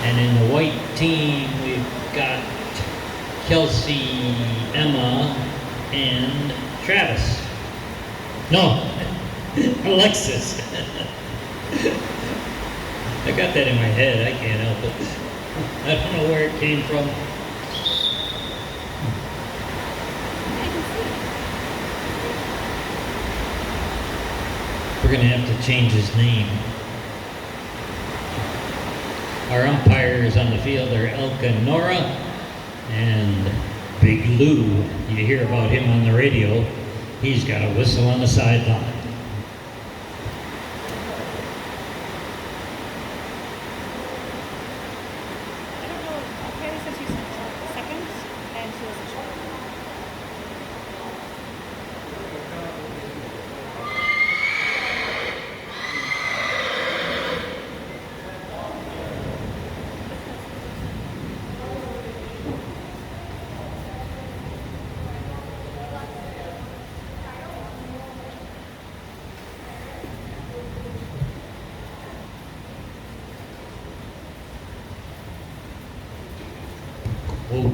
And in the white team, we've got Kelsey, Emma, and Travis. No, Alexis. I got that in my head. I can't help it. I don't know where it came from. We're going to have to change his name. Our umpires on the field are Elkanora and Big Lou. You hear about him on the radio. He's got a whistle on the sideline.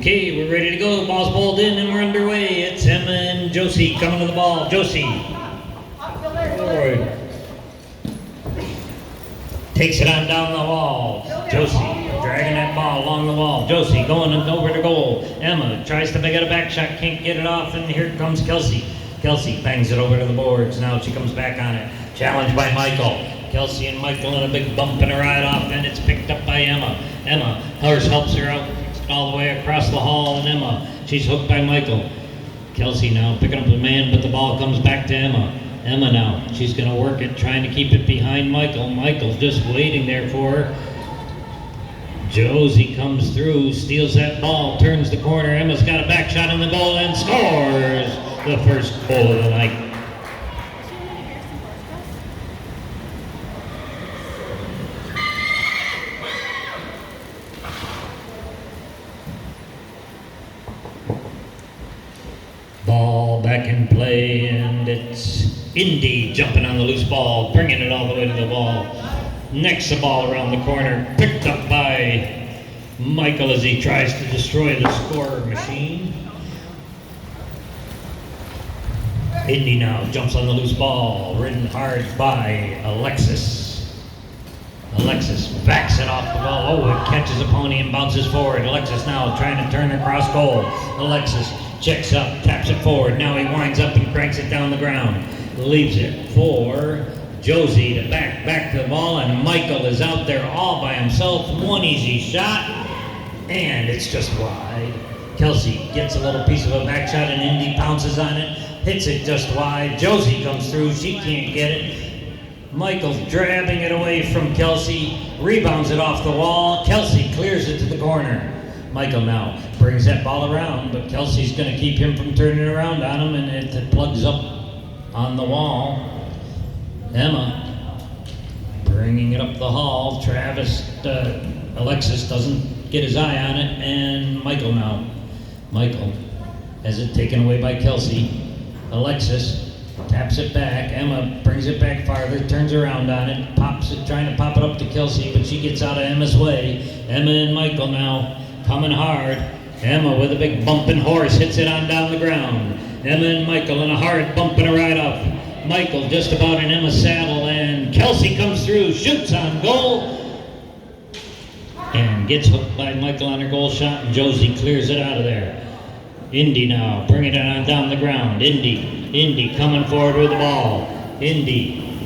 Okay, we're ready to go. Ball's bowled in and we're underway. It's Emma and Josie coming to the ball. Josie. Forward. Takes it on down the wall. Josie dragging that ball along the wall. Josie going over to goal. Emma tries to make it a back shot, can't get it off, and here comes Kelsey. Kelsey bangs it over to the boards. Now she comes back on it. Challenged by Michael. Kelsey and Michael in a big bump and a ride off, and it's picked up by Emma. Emma, hers helps her out all the way across the hall, and Emma, she's hooked by Michael. Kelsey now picking up the man, but the ball comes back to Emma. Emma now, she's going to work it, trying to keep it behind Michael. Michael's just waiting there for her. Josie comes through, steals that ball, turns the corner. Emma's got a back shot in the goal and scores the first goal of the night. Ball back in play, and it's Indy jumping on the loose ball, bringing it all the way to the ball. Next the ball around the corner, picked up by Michael as he tries to destroy the scorer machine. Indy now jumps on the loose ball, ridden hard by Alexis. Alexis backs it off the ball. Oh, it catches a pony and bounces forward. Alexis now trying to turn across goal. Alexis checks up, taps it forward. Now he winds up and cranks it down the ground. Leaves it for Josie to back to the ball, and Michael is out there all by himself. One easy shot, and it's just wide. Kelsey gets a little piece of a back shot, and Indy pounces on it, hits it just wide. Josie comes through, she can't get it. Michael's drabbing it away from Kelsey, rebounds it off the wall. Kelsey clears it to the corner. Michael now brings that ball around, but Kelsey's going to keep him from turning around on him, and it plugs up on the wall. Emma bringing it up the hall. Alexis doesn't get his eye on it, and Michael now. Michael has it taken away by Kelsey. Alexis taps it back. Emma brings it back farther, turns around on it, pops it, trying to pop it up to Kelsey, but she gets out of Emma's way. Emma and Michael now coming hard. Emma with a big bumping horse hits it on down the ground. Emma and Michael in a hard bump and a ride up. Michael just about in Emma's saddle, and Kelsey comes through, shoots on goal, and gets hooked by Michael on her goal shot, and Josie clears it out of there. Indy now bringing it on down the ground. Indy coming forward with the ball. Indy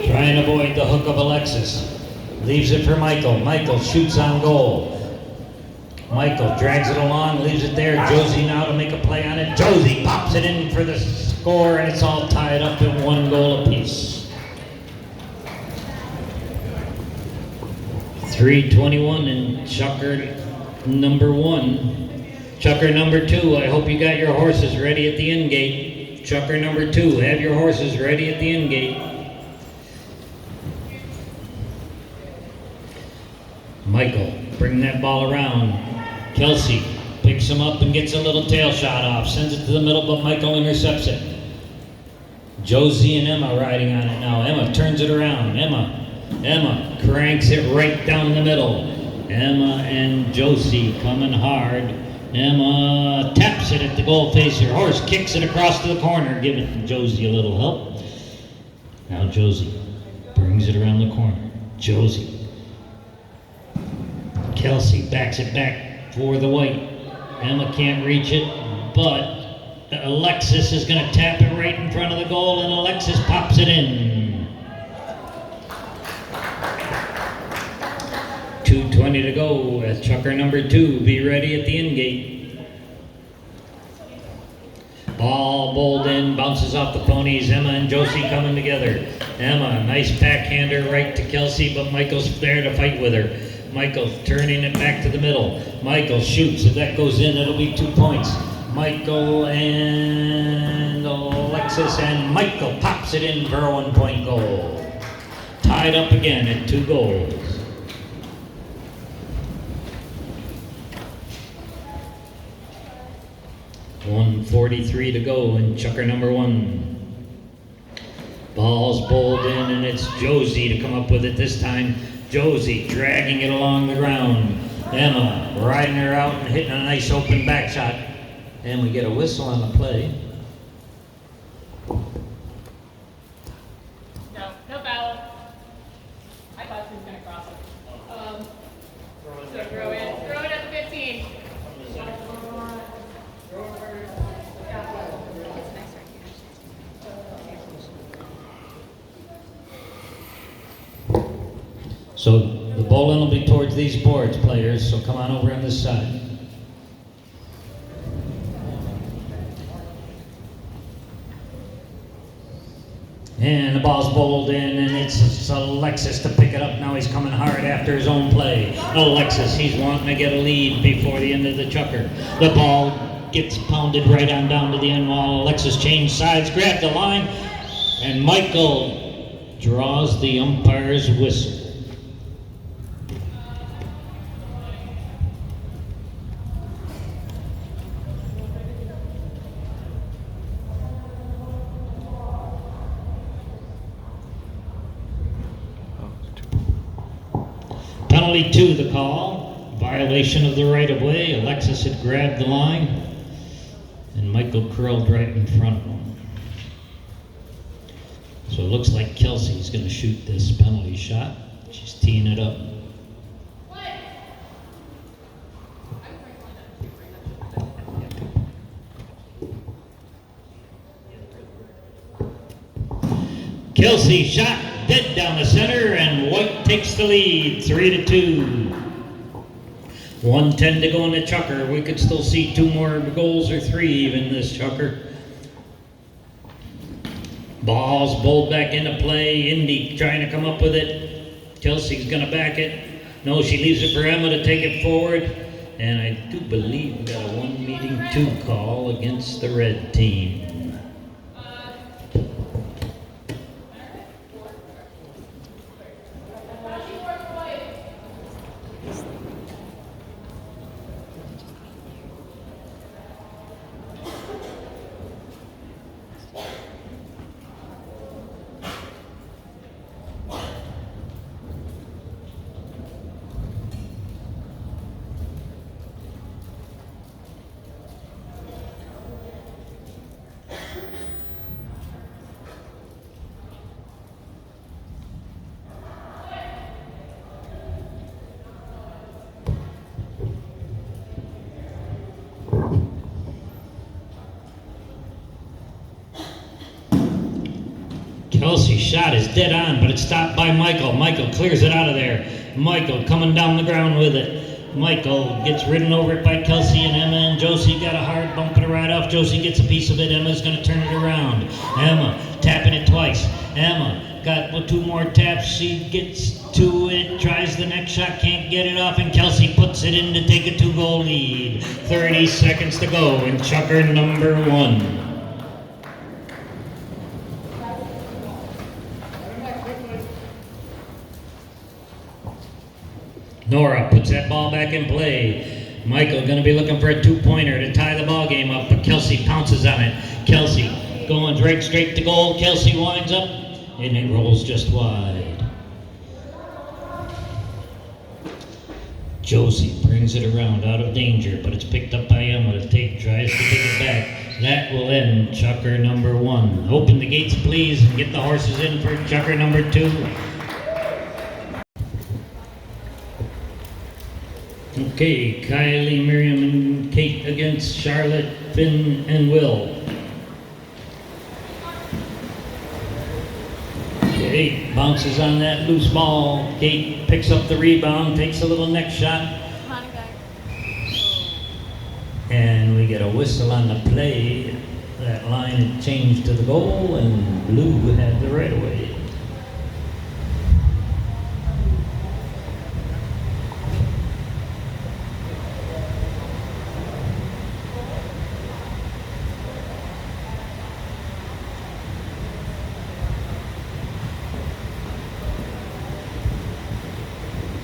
trying to avoid the hook of Alexis. Leaves it for Michael. Michael shoots on goal. Michael drags it along, leaves it there. Josie now to make a play on it. Josie pops it in for the score, and it's all tied up at 1 goal apiece. 3:21 in Chukker number 1. Chukker number 2, I hope you got your horses ready at the end gate. Chukker number 2, have your horses ready at the end gate. Michael, bring that ball around. Kelsey picks him up and gets a little tail shot off, sends it to the middle, but Michael intercepts it. Josie and Emma riding on it now. Emma turns it around. Emma cranks it right down the middle. Emma and Josie coming hard. Emma taps it at the goal face. Her horse kicks it across to the corner, giving Josie a little help. Now Josie brings it around the corner. Josie. Kelsey backs it back for the white. Emma can't reach it, but Alexis is going to tap it right in front of the goal, and Alexis pops it in. 2:20 to go as Chukker number 2 be ready at the end gate. Ball bowled in, bounces off the ponies. Emma and Josie coming together. Emma, nice backhander right to Kelsey, but Michael's there to fight with her. Michael turning it back to the middle. Michael shoots. If that goes in, it'll be 2 points. Michael and Alexis, and Michael pops it in for a 1-point goal. Tied up again at 2 goals. .143 to go in Chukker number 1. Ball's bowled in, and it's Josie to come up with it this time. Josie dragging it along the ground. Emma riding her out and hitting a nice open back shot. And we get a whistle on the play. No foul. I thought she was going to cross it. So throw it at the 15. So the bowling will be towards these boards, players, so come on over on this side. And the ball's bowled in, and it's Alexis to pick it up. Now he's coming hard after his own play. Alexis, he's wanting to get a lead before the end of the Chukker. The ball gets pounded right on down to the end wall. Alexis changed sides, grabbed the line, and Michael draws the umpire's whistle. Penalty 2 the call. Violation of the right-of-way. Alexis had grabbed the line, and Michael curled right in front of him. So it looks like Kelsey's going to shoot this penalty shot. She's teeing it up. Kelsey shot dead down the center, and White takes the lead, 3-2. 1:10 to go in the Chukker. We could still see 2 more goals or 3 even this Chukker. Ball's bowled back into play. Indy trying to come up with it. Kelsey's going to back it. No, she leaves it for Emma to take it forward. And I do believe we got a 1-meeting 2 call against the red team. Kelsey's shot is dead on, but it's stopped by Michael. Michael clears it out of there. Michael coming down the ground with it. Michael gets ridden over by Kelsey, and Emma and Josie got a hard bump it right off. Josie gets a piece of it. Emma's going to turn it around. Emma tapping it twice. Emma got 2 more taps. She gets to it, tries the next shot, can't get it off, and Kelsey puts it in to take a 2-goal lead. 30 seconds to go in Chukker number 1. Nora puts that ball back in play. Michael going to be looking for a 2-pointer to tie the ball game up, but Kelsey pounces on it. Kelsey going right straight to goal. Kelsey winds up, and it rolls just wide. Josie brings it around out of danger, but it's picked up by Emma. Tries to take it back. That will end Chukker number 1. Open the gates, please, and get the horses in for Chukker number 2. Okay, Kylie, Miriam, and Kate against Charlotte, Finn, and Will. Kate bounces on that loose ball. Kate picks up the rebound, takes a little neck shot. And we get a whistle on the play. That line had changed to the goal, and blue had the right of way.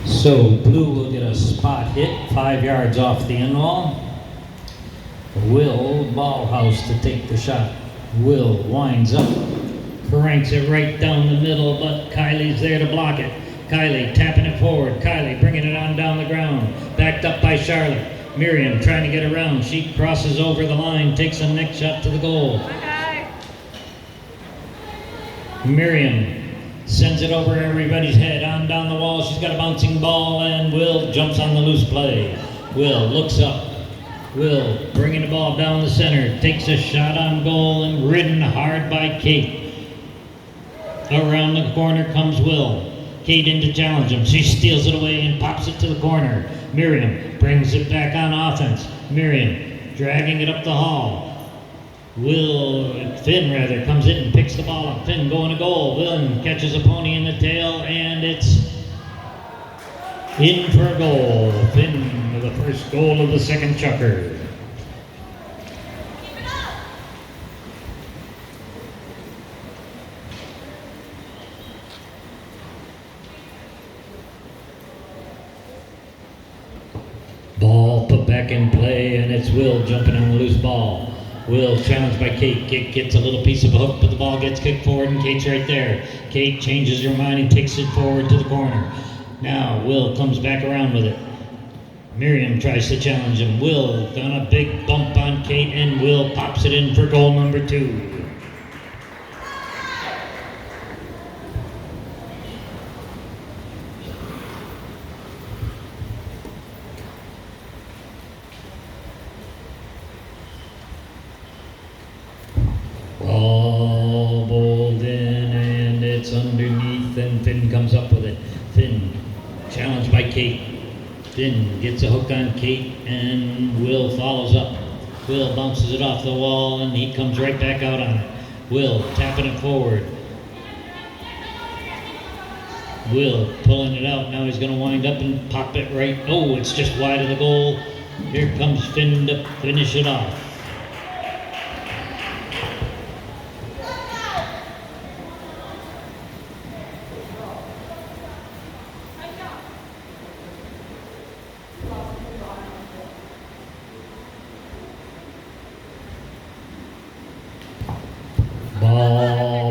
So blue will get a spot hit 5 yards off the end wall. Will Ballhouse to take the shot. Will winds up, cranks it right down the middle, but Kylie's there to block it. Kylie tapping it forward. Kylie bringing it on down the ground. Backed up by Charlotte. Miriam trying to get around. She crosses over the line, takes a neck shot to the goal. Okay. Miriam sends it over everybody's head, on down the wall. She's got a bouncing ball, and Will jumps on the loose play. Will looks up. Will bringing the ball down the center, takes a shot on goal, and ridden hard by Kate. Around the corner comes Will. Kate in to challenge him. She steals it away and pops it to the corner. Miriam brings it back on offense. Miriam dragging it up the hall. Finn comes in and picks the ball up. Finn going to goal. Will catches a pony in the tail, and it's in for a goal. Finn with the first goal of the second Chukker. Ball put back in play, and it's Will jumping on the loose ball. Will challenged by Kate. Kate gets a little piece of a hook, but the ball gets kicked forward, and Kate's right there. Kate changes her mind and takes it forward to the corner. Now Will comes back around with it. Miriam tries to challenge him. Will done a big bump on Kate, and Will pops it in for goal number 2. Ball bowled in, and it's underneath, and Finn comes up with it. Finn challenged by Kate. Finn gets a hook on Kate, and Will follows up. Will bounces it off the wall, and he comes right back out on it. Will tapping it forward. Will pulling it out. Now he's going to wind up and pop it right. Oh, it's just wide of the goal. Here comes Finn to finish it off.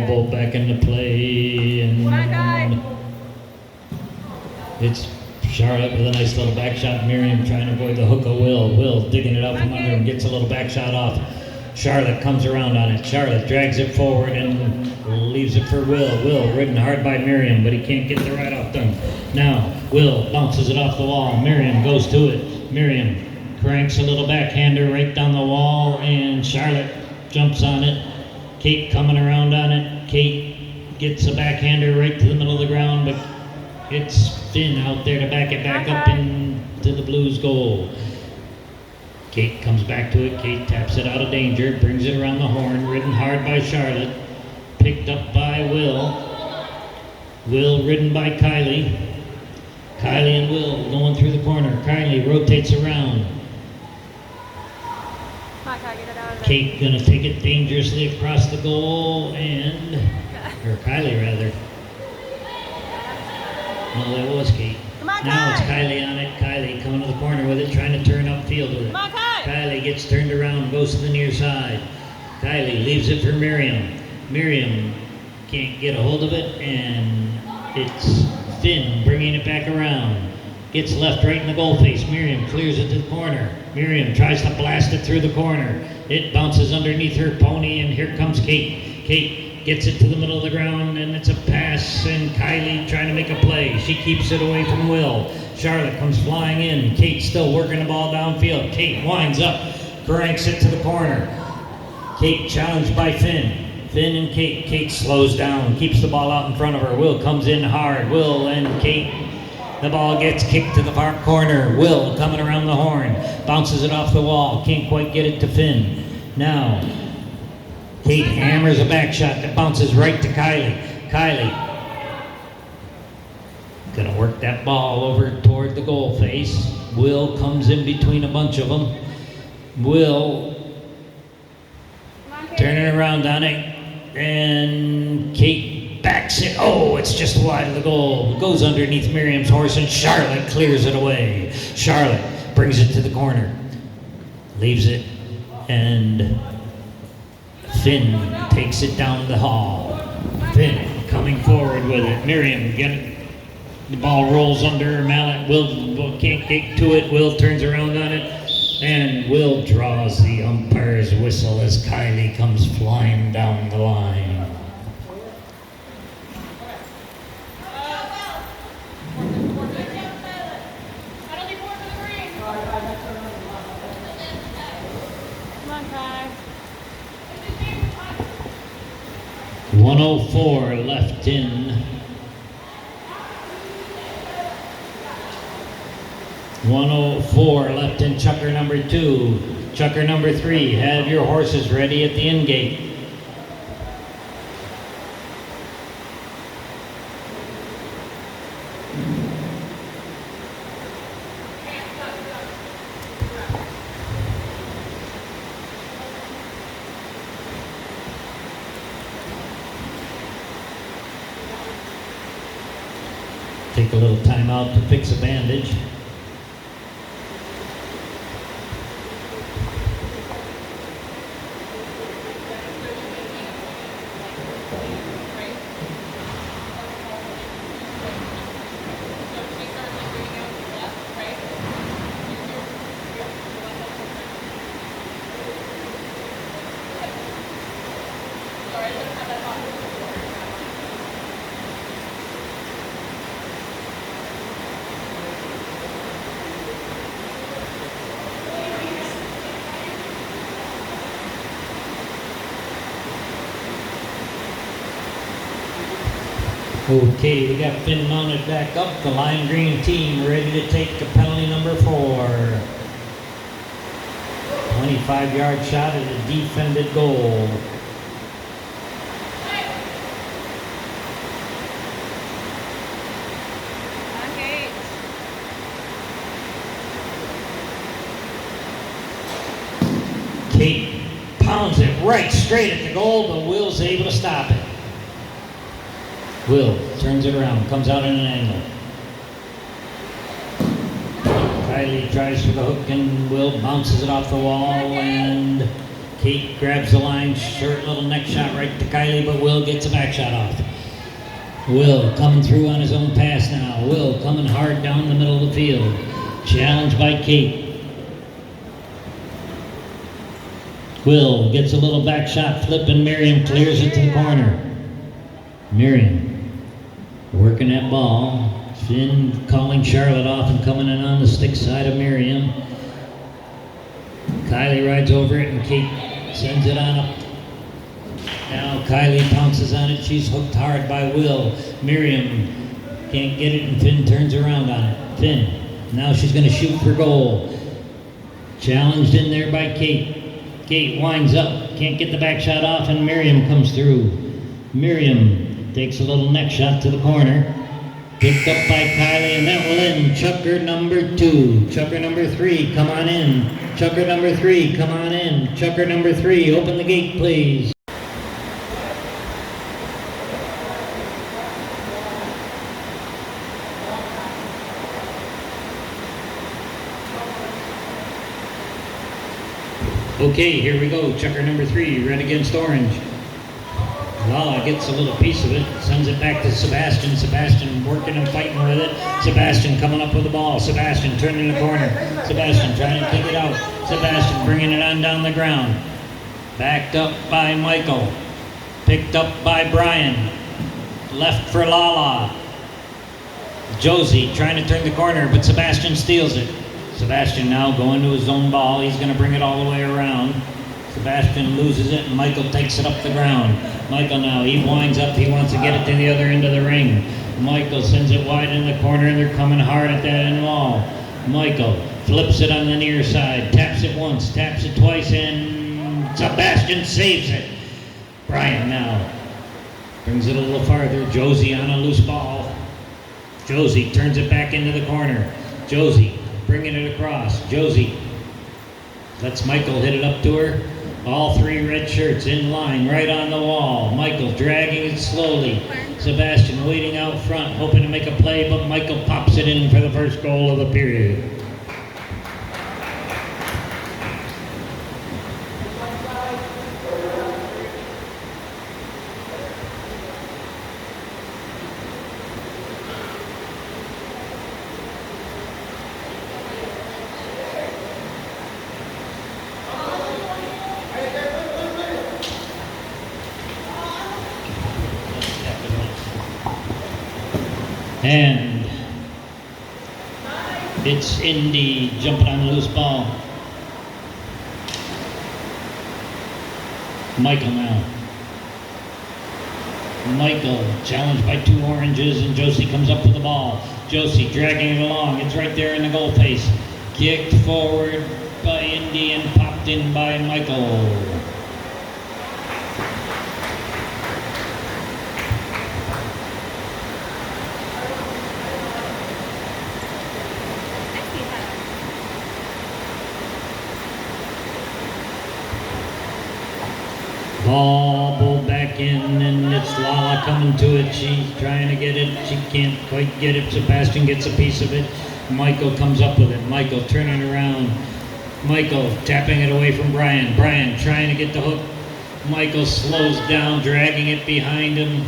Ball back into play, and it's Charlotte with a nice little back shot. Miriam trying to avoid the hook of Will. Will digging it out from under him, gets a little back shot off. Charlotte comes around on it. Charlotte drags it forward and leaves it for Will. Will ridden hard by Miriam, but he can't get the right off done. Now Will bounces it off the wall. Miriam goes to it. Miriam cranks a little backhander right down the wall, and Charlotte jumps on it. Kate coming around on it. Kate gets a backhander right to the middle of the ground, but it's Finn out there to back it back up into the Blues' goal. Kate comes back to it. Kate taps it out of danger, brings it around the horn, ridden hard by Charlotte, picked up by Will. Will ridden by Kylie. Kylie and Will going through the corner. Kylie rotates around. Kate gonna take it dangerously across the goal, or Kylie rather. No, that was Kate. Now it's Kylie on it. Kylie coming to the corner with it, trying to turn upfield with it. Kylie gets turned around, goes to the near side. Kylie leaves it for Miriam. Miriam can't get a hold of it, and it's Finn bringing it back around. Gets left right in the goal face. Miriam clears it to the corner. Miriam tries to blast it through the corner. It bounces underneath her pony, and here comes Kate. Kate gets it to the middle of the ground, and it's a pass, and Kylie trying to make a play. She keeps it away from Will. Charlotte comes flying in. Kate still working the ball downfield. Kate winds up, cranks it to the corner. Kate challenged by Finn. Finn and Kate. Kate slows down, keeps the ball out in front of her. Will comes in hard. Will and Kate. The ball gets kicked to the far corner. Will coming around the horn. Bounces it off the wall. Can't quite get it to Finn. Now, Kate hammers a back shot that bounces right to Kylie. Kylie gonna work that ball over toward the goal face. Will comes in between a bunch of them. Will turning around on it, and Kate backs it. Oh, it's just wide of the goal. It goes underneath Miriam's horse, and Charlotte clears it away. Charlotte brings it to the corner, leaves it, and Finn takes it down the hall. Finn coming forward with it. Miriam get it. The ball rolls under her mallet. Will can't get to it. Will turns around on it. And Will draws the umpire's whistle as Kylie comes flying down the line. Come on, Kai. 104 left in. 104 left in Chukker number 2. Chukker number 3, have your horses ready at the end gate. Take a little time out to fix a bandage. Okay, we got Finn mounted back up. The lime green team ready to take the penalty number 4. 25-yard shot at a defended goal. Okay. Kate pounds it right straight at the goal, but Will's able to stop it. Will turns it around, comes out in an angle. Kylie tries for the hook, and Will bounces it off the wall, and Kate grabs the line, short little neck shot right to Kylie, but Will gets a back shot off. Will coming through on his own pass now. Will coming hard down the middle of the field. Challenged by Kate. Will gets a little back shot flip, and Miriam clears it to the corner. Miriam working that ball. Finn calling Charlotte off and coming in on the stick side of Miriam. Kylie rides over it, and Kate sends it on up. Now Kylie pounces on it. She's hooked hard by Will. Miriam can't get it, and Finn turns around on it. Finn, now she's going to shoot for goal. Challenged in there by Kate. Kate winds up, can't get the back shot off, and Miriam comes through. Miriam takes a little neck shot to the corner. Picked up by Kylie, and that will end Chukker number 2. Chukker number 3, come on in. Chukker number 3, come on in. Chukker number 3, open the gate, please. Okay, here we go. Chukker number 3, red against orange. Lala gets a little piece of it, sends it back to Sebastian. Sebastian working and fighting with it. Sebastian coming up with the ball. Sebastian turning the corner. Sebastian trying to kick it out. Sebastian bringing it on down the ground. Backed up by Michael. Picked up by Brian. Left for Lala. Josie trying to turn the corner, but Sebastian steals it. Sebastian now going to his own ball. He's going to bring it all the way around. Sebastian loses it, and Michael takes it up the ground. Michael now, he winds up. He wants to get it to the other end of the ring. Michael sends it wide in the corner, and they're coming hard at that end wall. Michael flips it on the near side. Taps it once, taps it twice, and Sebastian saves it. Brian now brings it a little farther. Josie on a loose ball. Josie turns it back into the corner. Josie bringing it across. Josie lets Michael hit it up to her. All three red shirts in line right on the wall. Michael dragging it slowly. Sebastian waiting out front, hoping to make a play, but Michael pops it in for the first goal of the period. And it's Indy jumping on the loose ball. Michael now. Michael challenged by two oranges, and Josie comes up with the ball. Josie dragging it along. It's right there in the goal face. Kicked forward by Indy and popped in by Michael. Ball pulled back in, and it's Lala coming to it. She's trying to get it. She can't quite get it. Sebastian gets a piece of it. Michael comes up with it. Michael turning around. Michael tapping it away from Brian. Brian trying to get the hook. Michael slows down, dragging it behind him.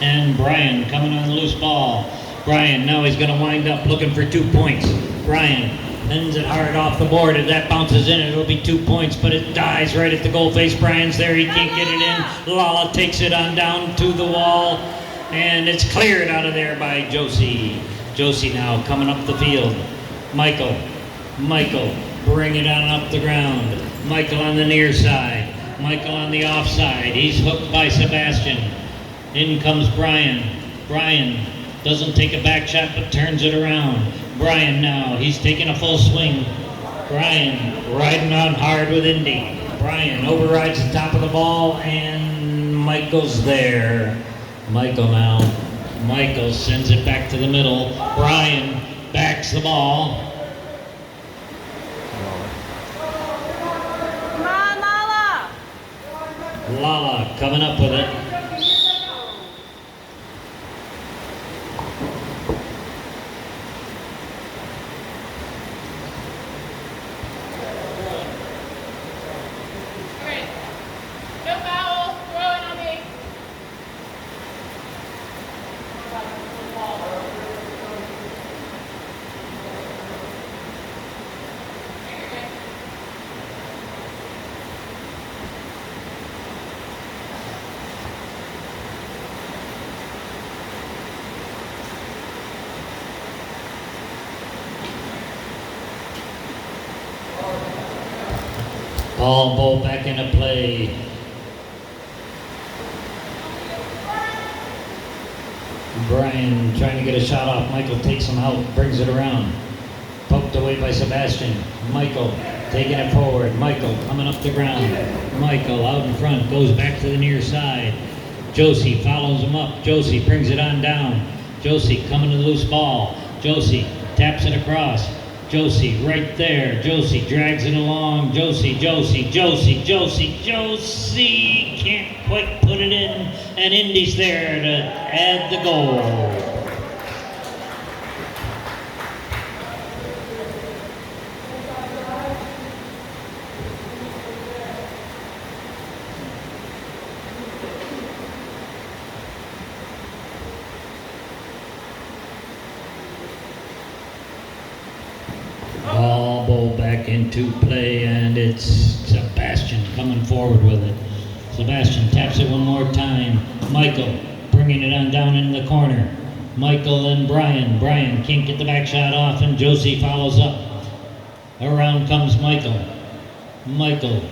And Brian coming on the loose ball. Brian, now he's going to wind up looking for 2 points. Brian sends it hard off the board. If that bounces in, it'll be 2 points, but it dies right at the goal face. Brian's there. He can't get it in. Lala takes it on down to the wall, and it's cleared out of there by Josie. Josie now coming up the field. Michael bring it on up the ground. Michael on the near side. Michael on the offside. He's hooked by Sebastian. In comes Brian. Brian doesn't take a back shot, but turns it around. Brian now, he's taking a full swing. Brian riding on hard with Indy. Brian overrides the top of the ball, and Michael's there. Michael now. Michael sends it back to the middle. Brian backs the ball. Come on, Lala! Lala coming up with it. Ball back into play. Brian trying to get a shot off. Michael takes him out, brings it around. Poked away by Sebastian. Michael taking it forward. Michael coming up the ground. Michael out in front, goes back to the near side. Josie follows him up. Josie brings it on down. Josie coming to the loose ball. Josie taps it across. Josie right there. Josie drags it along. Josie can't quite put it in, and Indy's there to add the goal. ball back into play, and it's Sebastian coming forward with it. Sebastian taps it one more time. Michael bringing it on down in the corner. Michael and Brian. Brian can't get the back shot off, and Josie follows up. Around comes Michael. Michael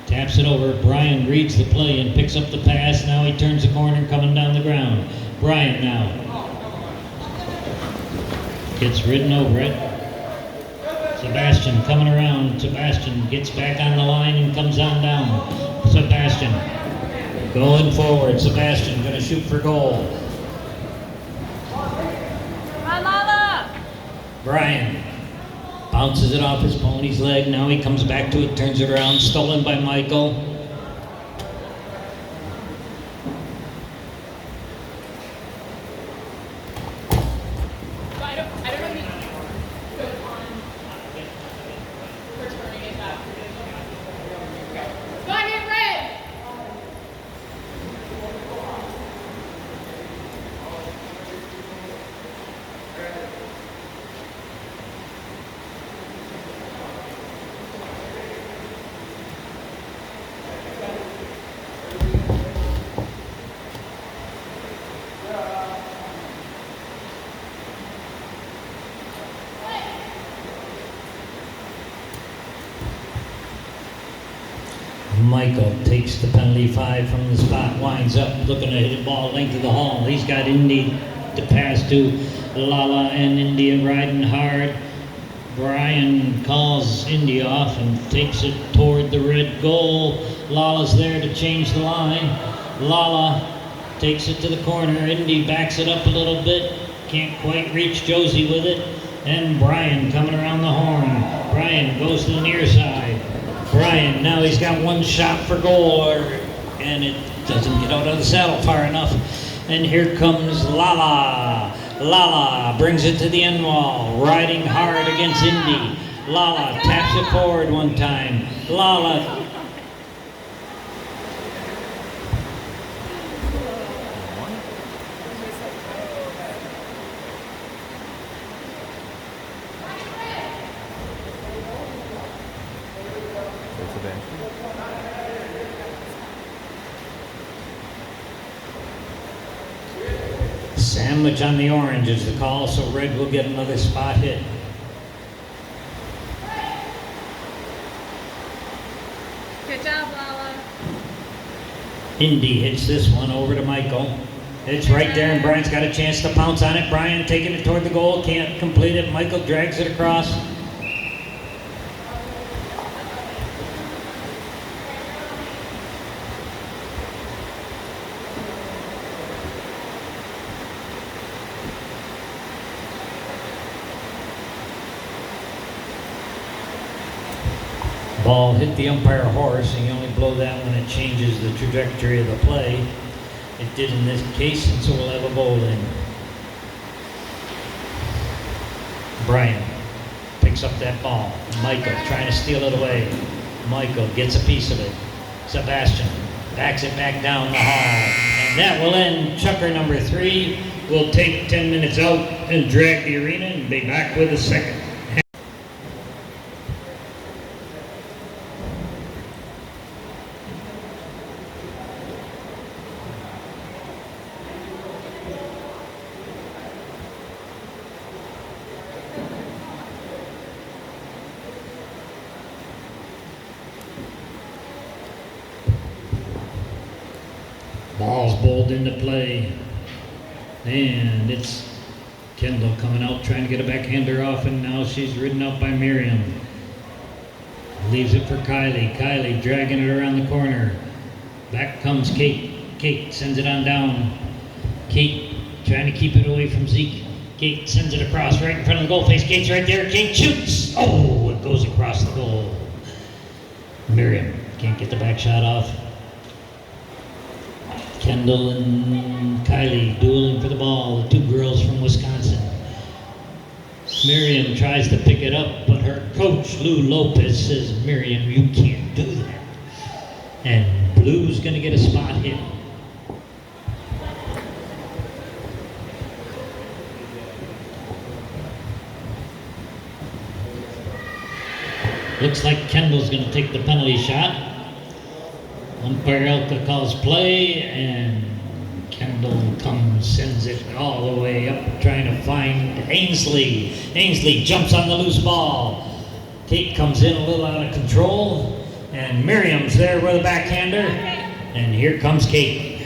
taps it over. Brian reads the play and picks up the pass. Now he turns the corner coming down the ground. Brian now gets ridden over it. Sebastian coming around. Sebastian gets back on the line and comes on down. Sebastian going forward. Sebastian going to shoot for goal. Come on, Lala! Brian bounces it off his pony's leg. Now he comes back to it, turns it around. Stolen by Michael. I don't know if he goes on returning it back. Go on, hit red! Michael takes the penalty 5 from the spot, winds up looking to hit a ball length of the hall. He's got Indy to pass to. Lala and Indy riding hard. Brian calls Indy off and takes it toward the red goal. Lala's there to change the line. Lala takes it to the corner. Indy backs it up a little bit. Can't quite reach Josie with it. And Brian coming around the horn. Brian goes to the near side. Brian, now he's got one shot for goal, and it doesn't get out of the saddle far enough. And here comes Lala. Lala brings it to the end wall, riding hard against Indy. Lala taps it forward one time. Lala sandwich on the orange is the call, so red will get another spot hit. Good job, Lala. Indy hits this one over to Michael. It's right there, and Brian's got a chance to pounce on it. Brian taking it toward the goal, can't complete it. Michael drags it across. Ball hit the umpire horse, and you only blow that when it changes the trajectory of the play. It did in this case, and so we'll have a bowling. Brian picks up that ball. Michael trying to steal it away. Michael gets a piece of it. Sebastian backs it back down the hall. And that will end Chukker number 3. We'll take 10 minutes out and drag the arena and be back with a second. Ball's bowled into play, and it's Kendall coming out trying to get a backhander off, and now she's ridden out by Miriam. Leaves it for Kylie. Kylie dragging it around the corner. Back comes Kate. Kate sends it on down. Kate trying to keep it away from Zeke. Kate sends it across right in front of the goal face. Kate's right there. Kate shoots. Oh, it goes across the goal. Miriam can't get the back shot off. Kendall and Kylie dueling for the ball, the two girls from Wisconsin. Miriam tries to pick it up, but her coach, Lou Lopez, says, Miriam, you can't do that. And Blue's going to get a spot hit. Looks like Kendall's going to take the penalty shot. Umpire Elka calls play, and Kendall sends it all the way up, trying to find Ainsley. Ainsley jumps on the loose ball. Kate comes in a little out of control, and Miriam's there with a backhander, and here comes Kate.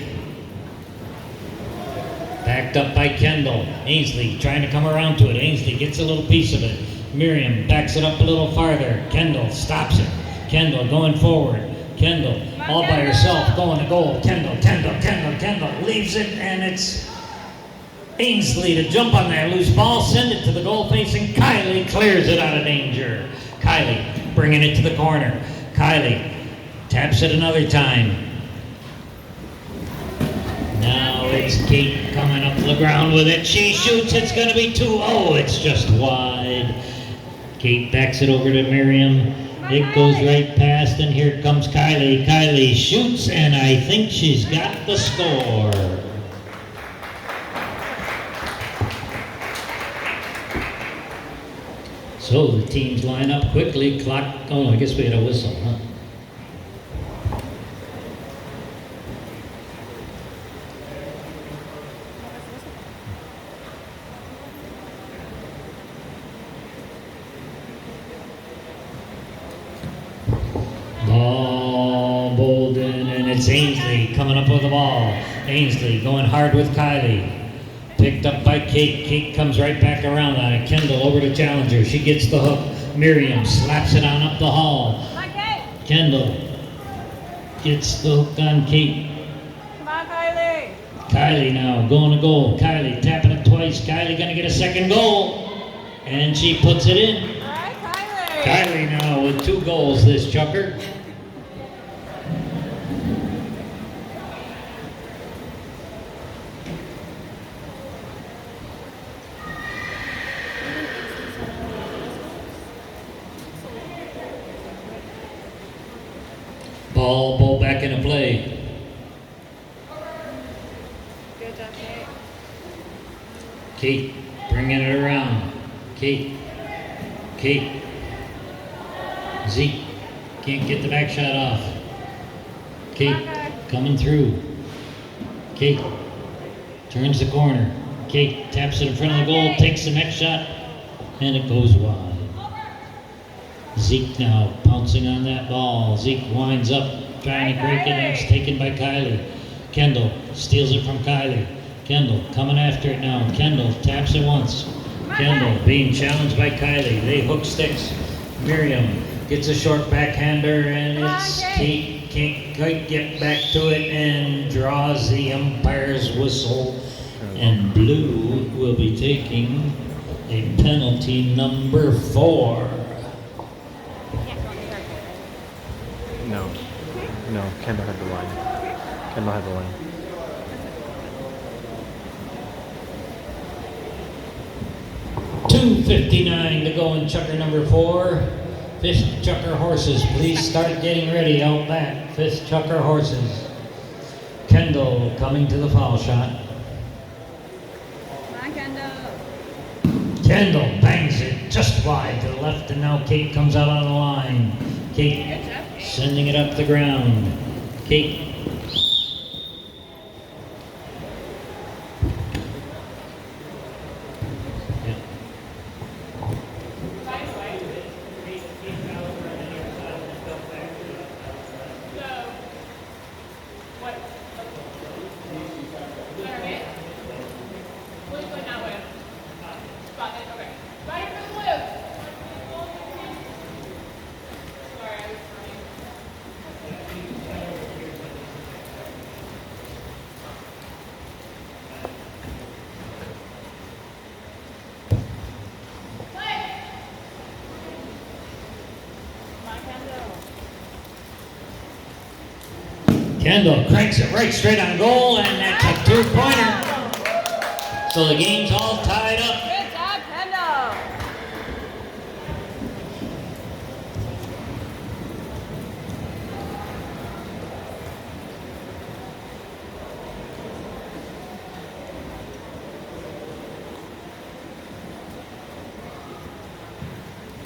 Backed up by Kendall. Ainsley trying to come around to it. Ainsley gets a little piece of it. Miriam backs it up a little farther. Kendall stops it. Kendall going forward. Kendall all by herself going to goal. Kendall leaves it, and it's Ainsley to jump on that loose ball, send it to the goal facing Kylie, clears it out of danger. Kylie bringing it to the corner. Kylie taps it another time. Now it's Kate coming up the ground with it. She shoots, it's going to be 2-0. It's just wide. Kate backs it over to Miriam. It goes right past, and here comes Kylie. Kylie shoots, and I think she's got the score. So the teams line up quickly. Clock, oh, I guess we had a whistle, huh? Ball bowled in, and it's Ainsley coming up with the ball. Ainsley going hard with Kylie. Picked up by Kate. Kate comes right back around on it. Kendall over to Challenger. She gets the hook. Miriam slaps it on up the hall. Come on, Kate. Kendall gets the hook on Kate. Come on, Kylie. Kylie now going to goal. Kylie tapping it twice. Kylie going to get a second goal. And she puts it in. All right, Kylie. Kylie now with 2 goals this Chukker. Ball back into play. Good job, Kate. Kate bringing it around. Kate. Zeke can't get the back shot off. Kate coming through. Kate turns the corner. Kate taps it in front of the goal, takes the next shot, and it goes wide. Zeke now pouncing on that ball. Zeke winds up, trying to break it, and it's taken by Kylie. Kendall steals it from Kylie. Kendall coming after it now. Kendall taps it once. Kendall being challenged by Kylie. They hook sticks. Miriam gets a short backhander, and it's Kate can't quite get back to it and draws the umpire's whistle. And blue will be taking a penalty number 4. No, Kendall had the line. Kendall had the line. .259 to go in Chukker number 4. 5th Chukker horses, please start getting ready out back. 5th Chukker horses. Kendall coming to the foul shot. Come on, Kendall. Kendall bangs it just wide to the left, and now Kate comes out on the line. Kate Good job, Kate. sending it up the ground. Kate. Kendall cranks it right straight on goal, and that's a 2-pointer. So the game's all tied up. Good job, Kendall.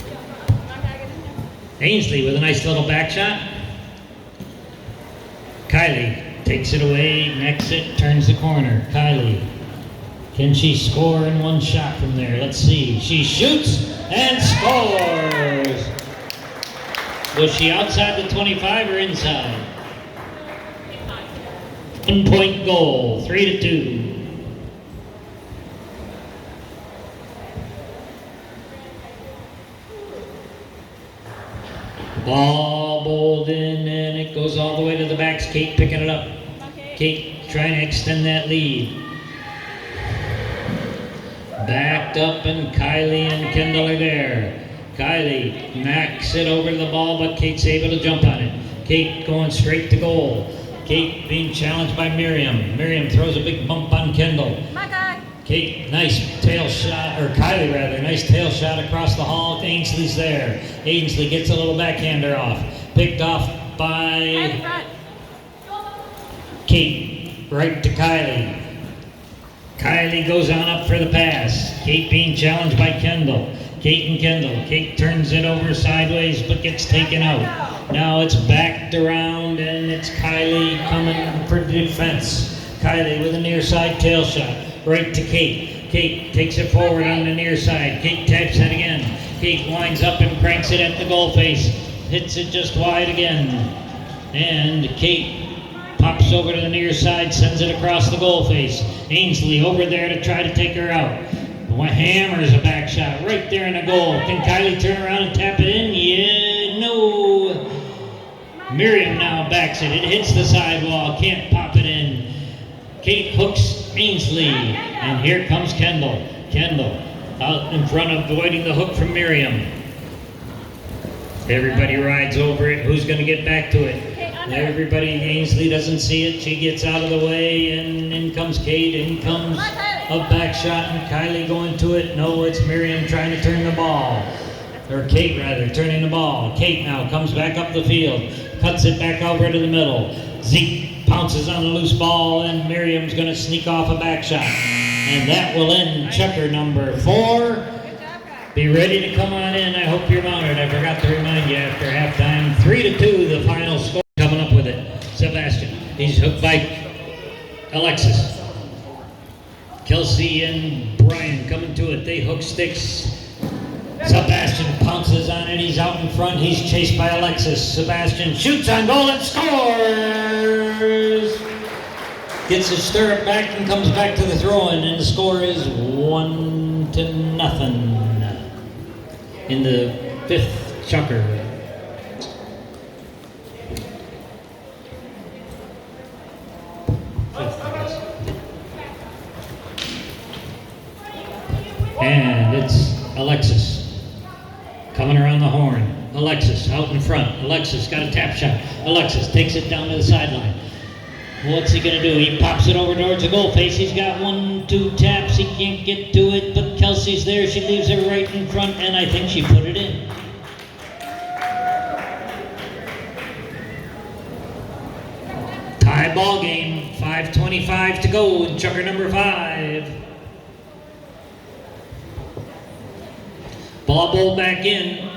Come on, gotta get in there. Ainsley with a nice little back shot. Kylie takes it away, necks it, turns the corner. Kylie, can she score in one shot from there? Let's see. She shoots and scores. Was she outside the 25 or inside? 1-point goal, 3-2. Ball bowled in and it goes all the way to the backs. Kate picking it up. Kate trying to extend that lead. Backed up and Kylie and Kendall are there. Kylie knocks it over the ball, but Kate's able to jump on it. Kate going straight to goal. Kate being challenged by Miriam. Miriam throws a big bump on Kendall. Kate, nice tail shot, or Kylie rather, nice tail shot across the hall. Ainsley's there. Ainsley gets a little backhander off. Picked off by Kate, right to Kylie. Kylie goes on up for the pass. Kate being challenged by Kendall. Kate and Kendall. Kate turns it over sideways but gets taken out. Now it's backed around and it's Kylie coming for defense. Kylie with a near side tail shot. Right to Kate. Kate takes it forward on the near side. Kate taps it again. Kate winds up and cranks it at the goal face. Hits it just wide again. And Kate pops over to the near side, sends it across the goal face. Ainsley over there to try to take her out. Hammers a back shot right there in the goal. Can Kylie turn around and tap it in? Yeah, no. Miriam now backs it. It hits the sidewall. Can't pop it in. Kate hooks Ainsley, and here comes Kendall. Kendall out in front, avoiding the hook from Miriam. Everybody rides over it. Who's going to get back to it? Everybody, Ainsley doesn't see it. She gets out of the way, and in comes Kate. In comes a back shot, and Kylie going to it. No, it's Miriam trying to turn the ball. Or Kate, rather, turning the ball. Kate now comes back up the field. Cuts it back over to the middle. Zeke pounces on a loose ball, and Miriam's going to sneak off a back shot. And that will end Chukker number 4. Be ready to come on in. I hope you're mounted. I forgot to remind you after halftime. 3-2, the final score. Coming up with it. Sebastian. He's hooked by Alexis. Kelsey and Brian coming to it. They hook sticks. Sebastian pounces on it. He's out in front. He's chased by Alexis. Sebastian shoots on goal and scores! Gets his stirrup back and comes back to the throw-in, and the score is 1-0 in the 5th Chukker. And it's Alexis coming around the horn. Alexis out in front. Alexis got a tap shot. Alexis takes it down to the sideline. What's he going to do? He pops it over towards the goal face. He's got 1-2 taps. He can't get to it, but Kelsey's there. She leaves it right in front, and I think she put it in. Tie ball game. 5:25 to go in Chukker number 5. Ball bowled back in.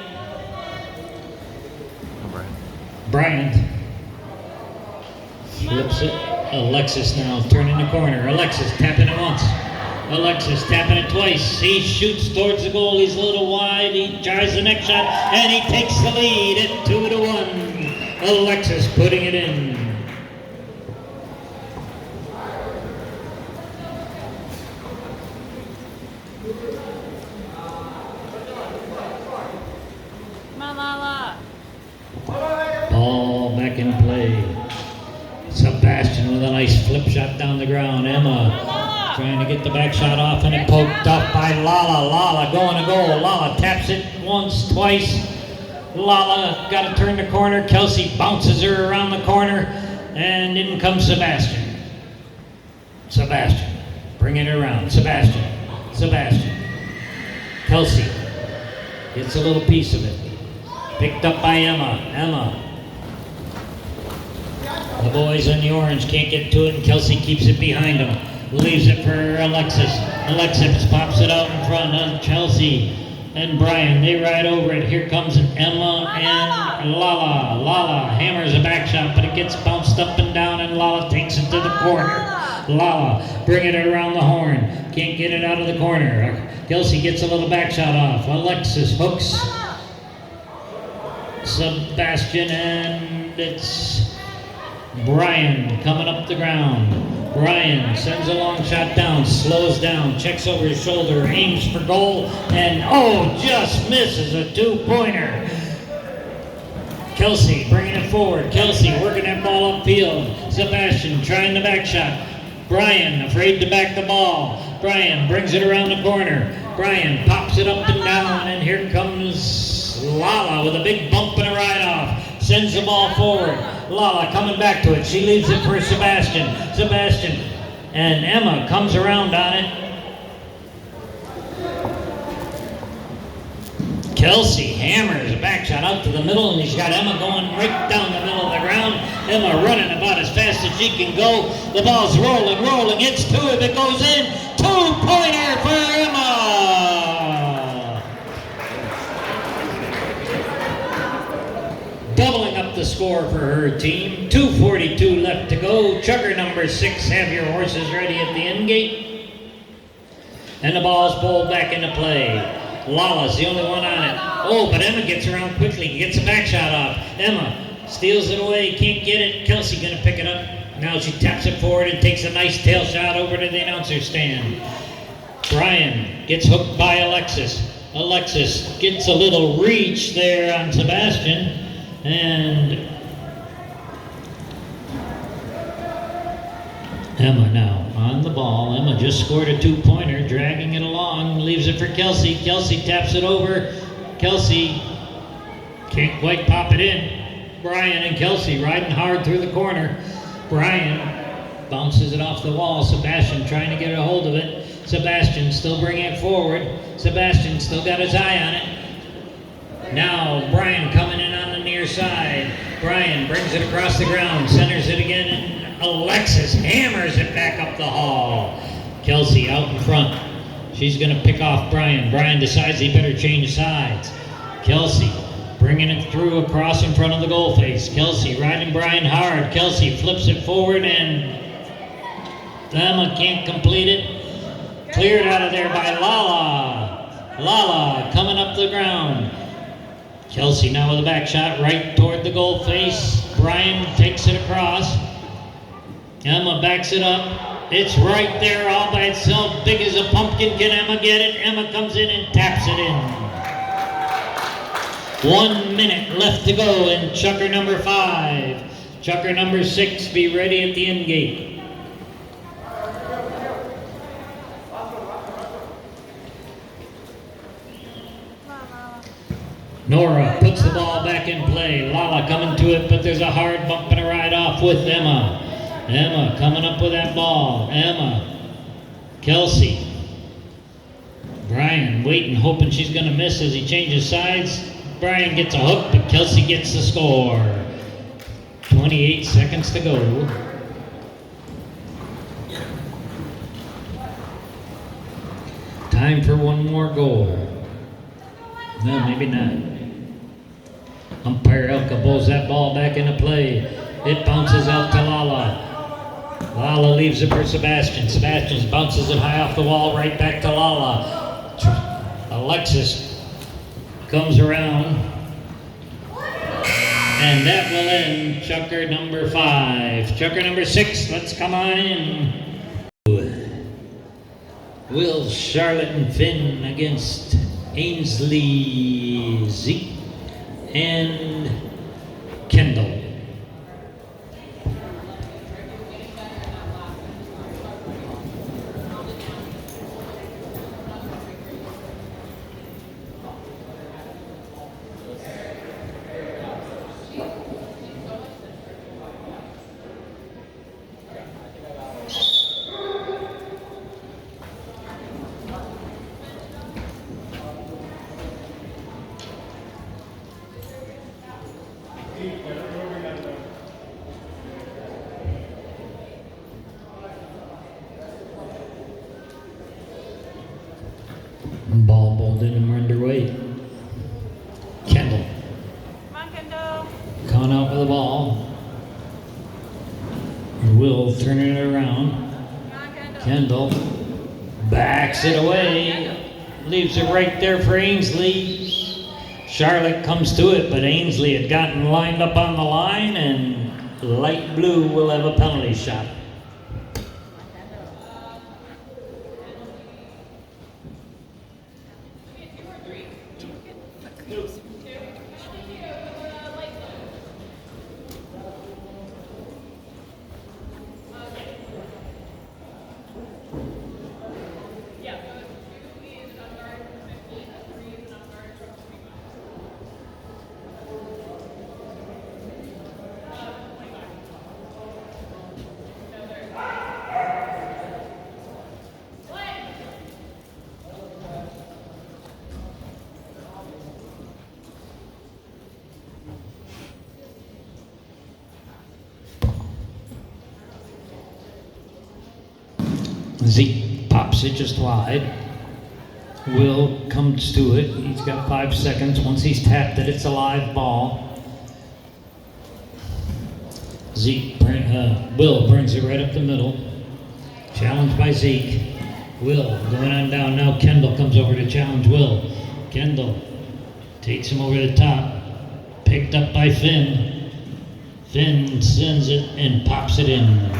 Bryant flips it. Alexis now turning the corner. Alexis tapping it once. Alexis tapping it twice. He shoots towards the goal. He's a little wide. He tries the next shot, and he takes the lead at 2-1. Alexis putting it in. Ball back in play. Sebastian with a nice flip shot down the ground. Emma trying to get the back shot off, and it poked up by Lala. Lala going to goal. Lala taps it once, twice. Lala got to turn the corner. Kelsey bounces her around the corner, and in comes Sebastian. Sebastian bringing it around. Sebastian. Kelsey gets a little piece of it. Picked up by Emma. The boys in the orange can't get to it, and Kelsey keeps it behind them. Leaves it for Alexis. Alexis pops it out in front on Chelsea and Brian. They ride over it. Here comes Emma and Lala. Lala hammers a back shot, but it gets bounced up and down, and Lala takes it to the corner. Lala bringing it around the horn. Can't get it out of the corner. Kelsey gets a little back shot off. Alexis hooks Sebastian, and it's Brian coming up the ground. Brian sends a long shot down, slows down, checks over his shoulder, aims for goal, and just misses a two-pointer. Kelsey bringing it forward. Kelsey working that ball upfield. Sebastian trying the back shot. Brian afraid to back the ball. Brian brings it around the corner. Brian pops it up and down, and here comes Lala with a big bump and a ride-off. Sends the ball forward. Lala coming back to it. She leaves it for Sebastian. Sebastian and Emma comes around on it. Kelsey hammers a back shot out to the middle, and he's got Emma going right down the middle of the ground. Emma running about as fast as she can go. The ball's rolling. It's two if it goes in. Two-pointer for Emma. Doubling up the score for her team. 2:42 left to go. Chukker number 6, have your horses ready at the end gate. And the ball's bowled back into play. Lala's the only one on it. But Emma gets around quickly. Gets a back shot off. Emma steals it away. Can't get it. Kelsey gonna pick it up. Now she taps it forward and takes a nice tail shot over to the announcer stand. Brian gets hooked by Alexis. Alexis gets a little reach there on Sebastian. And Emma now on the ball. Emma just scored a two-pointer, dragging it along, leaves it for Kelsey. Kelsey taps it over. Kelsey can't quite pop it in. Brian and Kelsey riding hard through the corner. Brian bounces it off the wall. Sebastian trying to get a hold of it. Sebastian still bringing it forward. Sebastian still got his eye on it. Now Brian coming in on the near side. Brian brings it across the ground, centers it again, and Alexis hammers it back up the hall. Kelsey out in front. She's going to pick off Brian. Brian decides he better change sides. Kelsey bringing it through across in front of the goal face. Kelsey riding Brian hard. Kelsey flips it forward, and Emma can't complete it. Cleared out of there by Lala. Lala coming up the ground. Kelsey now with a back shot right toward the goal face. Brian takes it across. Emma backs it up. It's right there all by itself, big as a pumpkin. Can Emma get it? Emma comes in and taps it in. 1 minute left to go in Chukker number 5. Chukker number 6, be ready at the end gate. Nora puts the ball back in play. Lala coming to it, but there's a hard bump and a ride off with Emma. Emma coming up with that ball. Emma. Kelsey. Brian waiting, hoping she's going to miss as he changes sides. Brian gets a hook, but Kelsey gets the score. 28 seconds to go. Time for one more goal. No, maybe not. Umpire Elka bowls that ball back into play. It bounces out to Lala. Lala leaves it for Sebastian. Sebastian bounces it high off the wall, right back to Lala. Alexis comes around. And that will end Chukker number 5. Chukker number 6, let's come on in. Will, Charlotte, and Finn against Ainsley, Zeke, and Kendall. Ball bowled in and we're underway. Kendall the ball. Will turning it around. Kendall backs it away. Leaves it right there for Ainsley. Charlotte comes to it, but Ainsley had gotten lined up on the line, and light blue will have a penalty shot. Zeke pops it just wide. Will comes to it. He's got 5 seconds. Once he's tapped it, it's a live ball. Will brings it right up the middle. Challenged by Zeke. Will going on down now. Kendall comes over to challenge Will. Kendall takes him over the top. Picked up by Finn. Finn sends it and pops it in.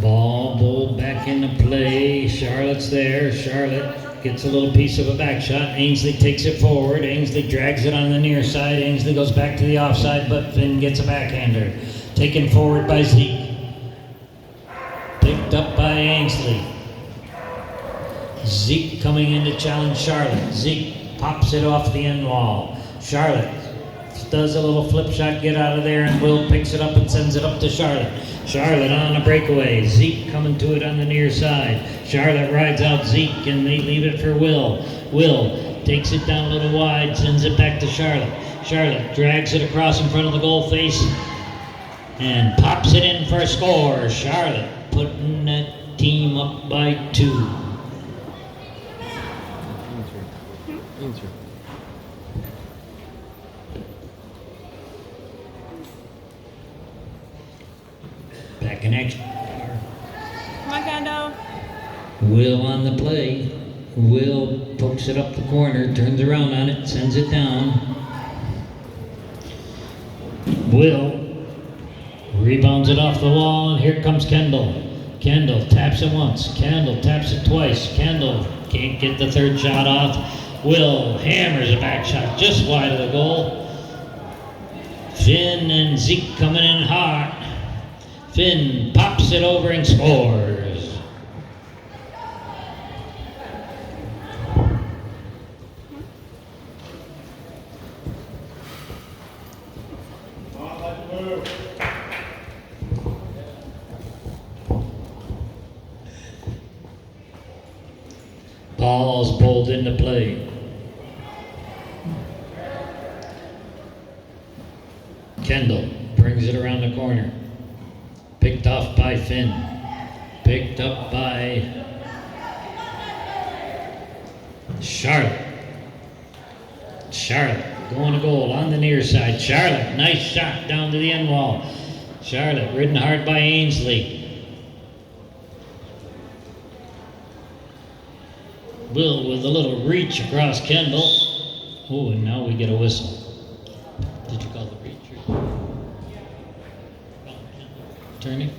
Ball bowled back into play. Charlotte's there. Charlotte gets a little piece of a back shot. Ainsley takes it forward. Ainsley drags it on the near side. Ainsley goes back to the offside, but Finn gets a backhander. Taken forward by Zeke. Picked up by Ainsley. Zeke coming in to challenge Charlotte. Zeke pops it off the end wall. Charlotte does a little flip shot, get out of there, and Will picks it up and sends it up to Charlotte. Charlotte on a breakaway. Zeke coming to it on the near side. Charlotte rides out Zeke, and they leave it for Will. Will takes it down a little wide, sends it back to Charlotte. Charlotte drags it across in front of the goal face and pops it in for a score. Charlotte putting that team up by 2. Answer. Back in action. Come on, Kendo. Will on the play. Will pokes it up the corner, turns around on it, sends it down. Will rebounds it off the wall, and here comes Kendall. Kendall taps it once. Kendall taps it twice. Kendall can't get the third shot off. Will hammers a back shot just wide of the goal. Finn and Zeke coming in hot. Finn pops it over and scores. Ball's bowled into play. Kendall brings it around the corner. Picked off by Finn. Picked up by Charlotte. Charlotte going to goal on the near side. Charlotte, nice shot down to the end wall. Charlotte ridden hard by Ainsley. Will with a little reach across Kendall. Oh, and now we get a whistle. Did you call the reach? Attorney?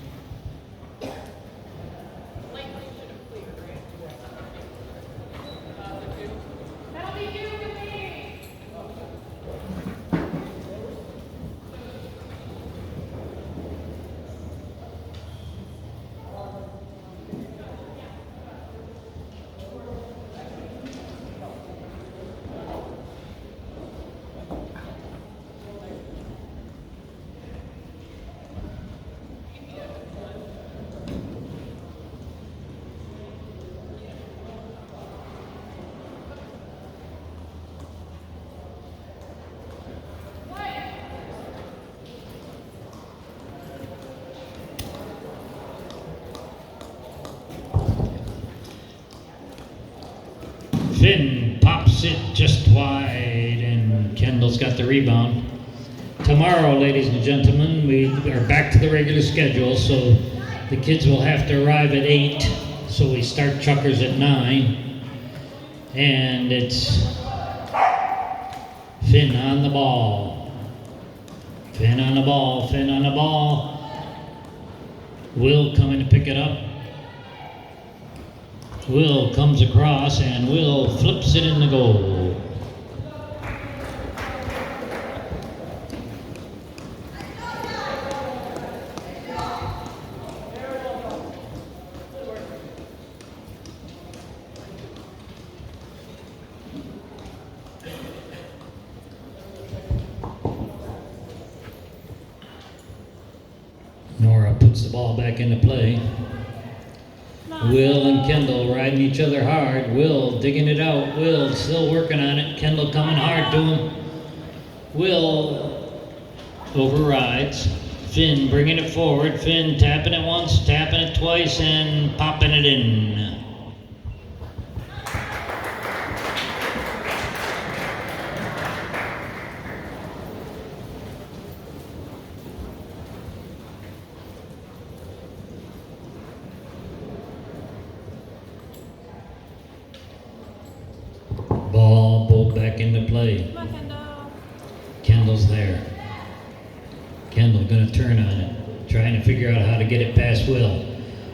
Finn pops it just wide, and Kendall's got the rebound. Tomorrow, ladies and gentlemen, we are back to the regular schedule, so the kids will have to arrive at 8, so we start Chukkers at 9. And it's Finn on the ball. Finn on the ball, Finn on the ball. Will coming to pick it up. Will comes across, and Will flips it in the goal. Nora puts the ball back into play. Will and Kendall riding each other hard. Will digging it out. Will still working on it. Kendall coming hard to him. Will overrides. Finn bringing it forward. Finn tapping it once, tapping it twice, and popping it in. Ball pulled back into play. Come on, Kendall. Kendall's there. Kendall gonna turn on it, trying to figure out how to get it past Will.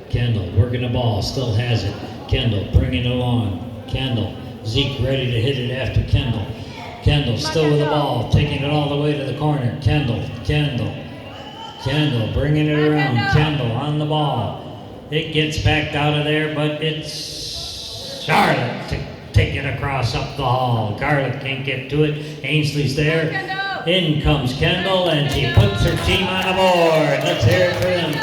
Kendall working the ball, still has it. Kendall bringing it along. Kendall, Zeke ready to hit it after Kendall. Kendall still with the ball, taking it all the way to the corner. Kendall bringing it around. Kendall on the ball. It gets backed out of there, but it's Charlotte to take it across up the hall. Garlic can't get to it. Ainsley's there. In comes Kendall, and she puts her team on the board. Let's hear it for them.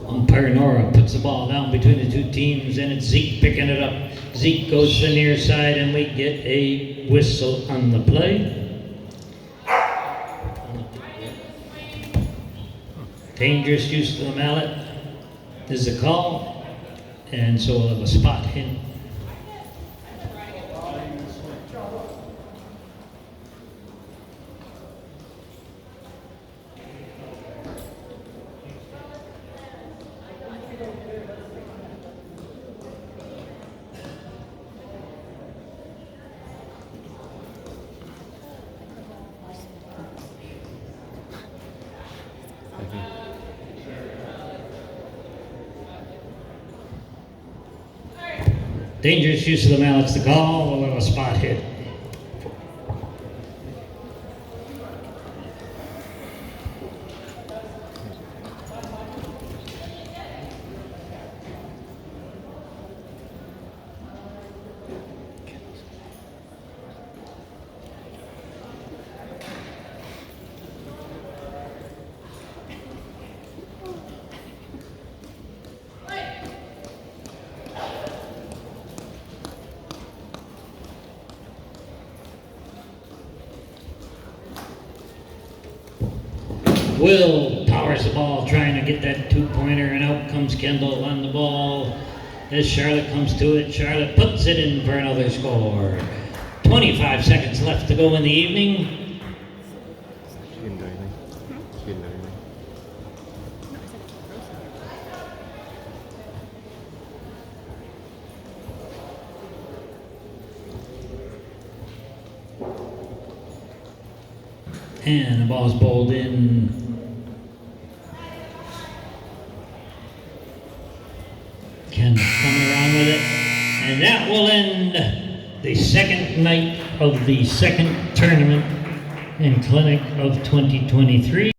Umpire Nora puts the ball down between the two teams, and it's Zeke picking it up. Zeke goes to the near side, and we get a whistle on the play. Dangerous use of the mallet is the call, and so we'll have a spot hit. Dangerous use of the mallet's the call. We'll have a spot hit. Will powers the ball, trying to get that two-pointer, and out comes Kendall on the ball. As Charlotte comes to it, Charlotte puts it in for another score. 25 seconds left to go in the evening. She didn't do anything. She didn't do anything. And the ball's bowled in. Kendall coming around with it. And that will end the second night of the second tournament and clinic of 2023.